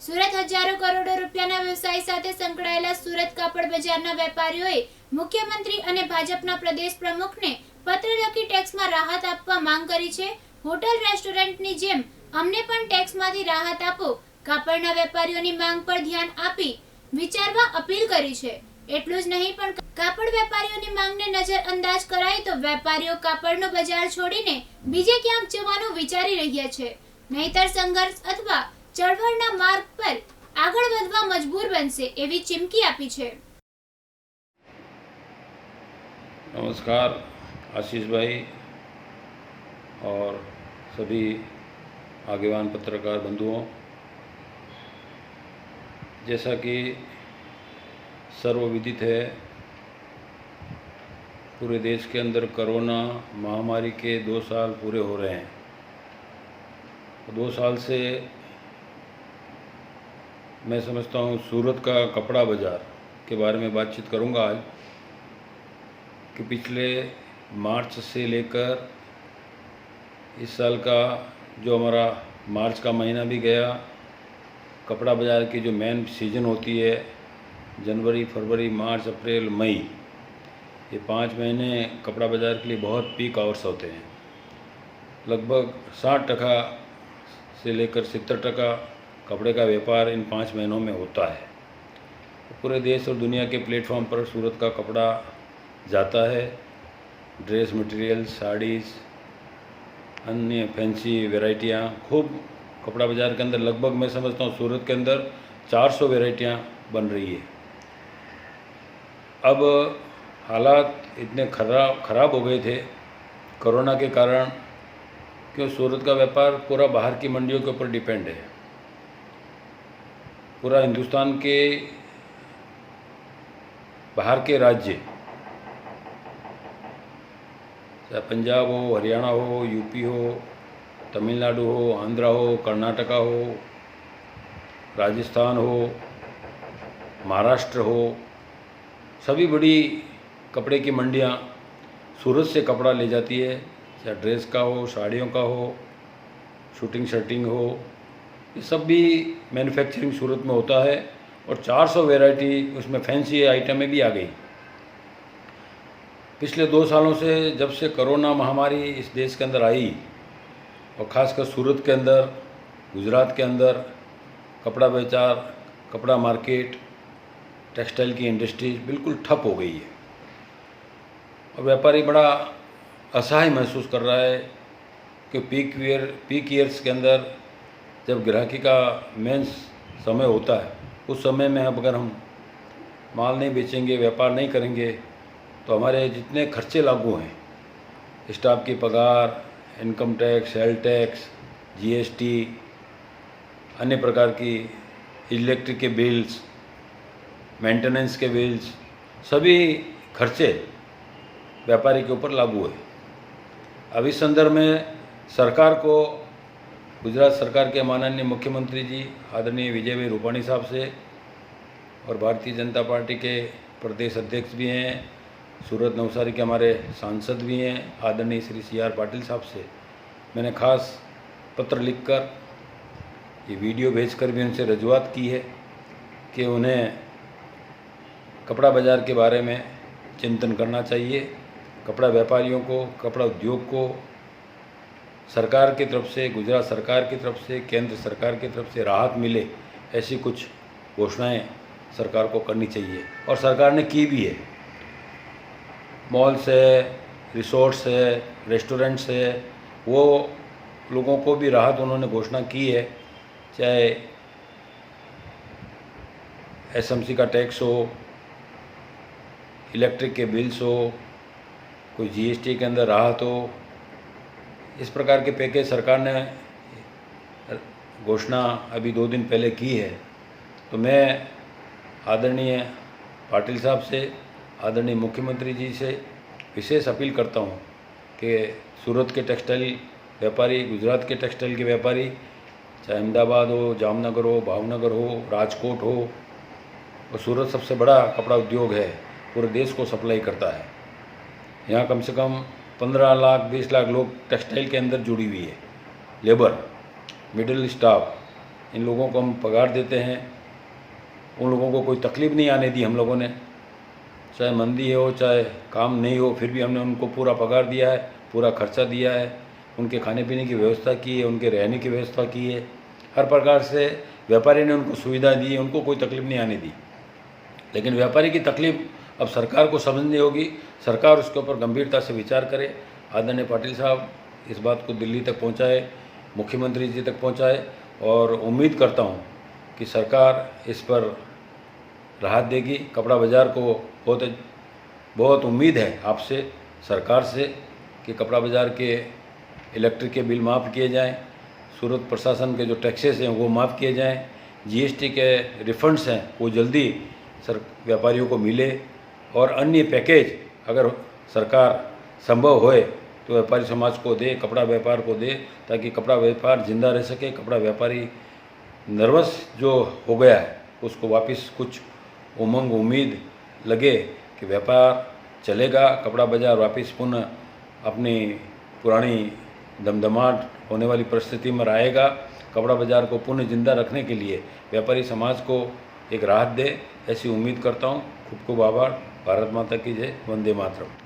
સુરત હજારો કરોડો રૂપિયાના વ્યવસાય સાથે સંકળાયેલા સુરત કાપડ બજારના વેપારીઓએ મુખ્યમંત્રી અને ભાજપના પ્રદેશ પ્રમુખને પત્ર લખી ટેક્સમાં રાહત આપવા માંગ કરી છે। હોટલ રેસ્ટોરન્ટની જેમ અમને પણ ટેક્સમાંથી રાહત આપો, કાપડના વેપારીઓની માંગ પર ધ્યાન આપી વિચારવા અપીલ કરી છે। એટલું જ નહીં પણ કાપડ વેપારીઓની માંગને નજરઅંદાજ કરાય તો વેપારીઓ કાપડનું બજાર છોડીને બીજે ક્યાંક જવાનું વિચારી રહ્યા છે, નહીતર સંઘર્ષ અથવા ચળવળના માર્ગ પર આગળ વધવા મજબૂર બનશે એવી ચીમકી આપી છે। नमस्कार आशीष भाई और सभी आगेवान पत्रकार बंधुओं, जैसा कि सर्वविदित है, पूरे देश के अंदर कोरोना महामारी के 2 साल पूरे हो रहे हैं। 2 साल से मैं समझता हूँ सूरत का कपड़ा बाज़ार के बारे में बातचीत करूँगा आज कि पिछले मार्च से लेकर इस साल का जो हमारा मार्च का महीना भी गया, कपड़ा बाज़ार की जो मेन सीज़न होती है जनवरी, फरवरी, मार्च, अप्रैल, मई, ये 5 महीने कपड़ा बाज़ार के लिए बहुत पीक आवर्स होते हैं। लगभग 60% से लेकर 70% कपड़े का व्यापार इन 5 महीनों में होता है। पूरे देश और दुनिया के प्लेटफॉर्म पर सूरत का कपड़ा जाता है। ड्रेस मटेरियल, साड़ीज़, अन्य फैंसी वैरायटियाँ खूब कपड़ा बाज़ार के अंदर, लगभग मैं समझता हूँ सूरत के अंदर 400 वैरायटियाँ बन रही है। अब हालात इतने ख़राब हो गए थे कोरोना के कारण, क्यों सूरत का व्यापार पूरा बाहर की मंडियों के ऊपर डिपेंड है। पूरा हिंदुस्तान के बाहर के राज्य, चाहे पंजाब हो, हरियाणा हो, यूपी हो, तमिलनाडु हो, आंध्रा हो, कर्नाटका हो, राजस्थान हो, महाराष्ट्र हो, सभी बड़ी कपड़े की मंडियाँ सूरत से कपड़ा ले जाती है। चाहे ड्रेस का हो, साड़ियों का हो, शूटिंग शर्टिंग हो, ये सब भी मैन्युफैक्चरिंग सूरत में होता है। और 400 वैरायटी उसमें फैंसी आइटमें भी आ गई। पिछले 2 सालों से जब से कोरोना महामारी इस देश के अंदर आई, और ख़ासकर सूरत के अंदर, गुजरात के अंदर कपड़ा बाज़ार, कपड़ा मार्केट, टेक्सटाइल की इंडस्ट्री बिल्कुल ठप हो गई है। और व्यापारी बड़ा असहाय महसूस कर रहा है कि पीक ईयर्स के अंदर जब ग्राहकी का मेन समय होता है, उस समय में अब अगर हम माल नहीं बेचेंगे, व्यापार नहीं करेंगे, तो हमारे जितने खर्चे लागू हैं, स्टाफ की पगार, income tax, sale tax, GST, अन्य प्रकार की इलेक्ट्रिक के बिल्स, मेंटेनेंस के बिल्स, सभी खर्चे व्यापारी के ऊपर लागू है। अब इस संदर्भ में सरकार को, गुजरात सरकार के माननीय मुख्यमंत्री जी आदरणीय विजय भाई रूपाणी साहब से, और भारतीय जनता पार्टी के प्रदेश अध्यक्ष भी हैं, सूरत नवसारी के हमारे सांसद भी हैं आदरणीय श्री CR पाटिल साहब से मैंने खास पत्र लिखकर, ये वीडियो भेजकर भी उनसे रजूआत की है कि उन्हें कपड़ा बाज़ार के बारे में चिंतन करना चाहिए। कपड़ा व्यापारियों को, कपड़ा उद्योग को सरकार की तरफ से, गुजरात सरकार की तरफ से, केंद्र सरकार की तरफ से राहत मिले, ऐसी कुछ घोषणाएं सरकार को करनी चाहिए। और सरकार ने की भी है। मॉल्स है, रिसोर्ट्स है, रेस्टोरेंट्स है, वो लोगों को भी राहत उन्होंने घोषणा की है। चाहे SMC का टैक्स हो, इलेक्ट्रिक के बिल्स हो, कोई GST के अंदर राहत हो, इस प्रकार के पैकेज सरकार ने घोषणा अभी 2 दिन पहले की है। तो मैं आदरणीय पाटिल साहब से, आदरणीय मुख्यमंत्री जी से विशेष अपील करता हूँ कि सूरत के टेक्सटाइल व्यापारी, गुजरात के टेक्सटाइल के व्यापारी, चाहे अहमदाबाद हो, जामनगर हो, भावनगर हो, राजकोट हो, और सूरत सबसे बड़ा कपड़ा उद्योग है, पूरे देश को सप्लाई करता है। यहाँ कम से कम 15 लाख 20 लाख लोग टेक्सटाइल के अंदर जुड़ी हुई है, लेबर, मिडिल स्टाफ, इन लोगों को हम पगार देते हैं, उन लोगों को कोई तकलीफ़ नहीं आने दी हम लोगों ने, चाहे मंदी हो चाहे काम नहीं हो, फिर भी हमने उनको पूरा पगार दिया है, पूरा खर्चा दिया है, उनके खाने पीने की व्यवस्था की है, उनके रहने की व्यवस्था की है, हर प्रकार से व्यापारी ने उनको सुविधा दी है, उनको कोई तकलीफ़ नहीं आने दी। लेकिन व्यापारी की तकलीफ़ अब सरकार को समझनी होगी, सरकार उसके ऊपर गंभीरता से विचार करे। आदरणीय पाटिल साहब इस बात को दिल्ली तक पहुंचाए, मुख्यमंत्री जी तक पहुंचाए, और उम्मीद करता हूं कि सरकार इस पर राहत देगी। कपड़ा बाज़ार को बहुत उम्मीद है आपसे, सरकार से, कि कपड़ा बाज़ार के इलेक्ट्रिक के बिल माफ़ किए जाएं, सूरत प्रशासन के जो टैक्सेस हैं वो माफ़ किए जाएं, जीएसटी के रिफंड्स हैं वो जल्दी व्यापारियों को मिले, और अन्य पैकेज अगर सरकार संभव होए तो व्यापारी समाज को दे, कपड़ा व्यापार को दे, ताकि कपड़ा व्यापार जिंदा रह सके। कपड़ा व्यापारी नर्वस जो हो गया है उसको वापस कुछ उमंग उम्मीद लगे कि व्यापार चलेगा, कपड़ा बाज़ार वापस पुनः अपनी पुरानी दमदमाट होने वाली परिस्थिति में आएगा। कपड़ा बाज़ार को पुनः जिंदा रखने के लिए व्यापारी समाज को एक राहत दे, ऐसी उम्मीद करता हूँ। खूब खूब आभार। भारत माता की जय। वंदे मातरम।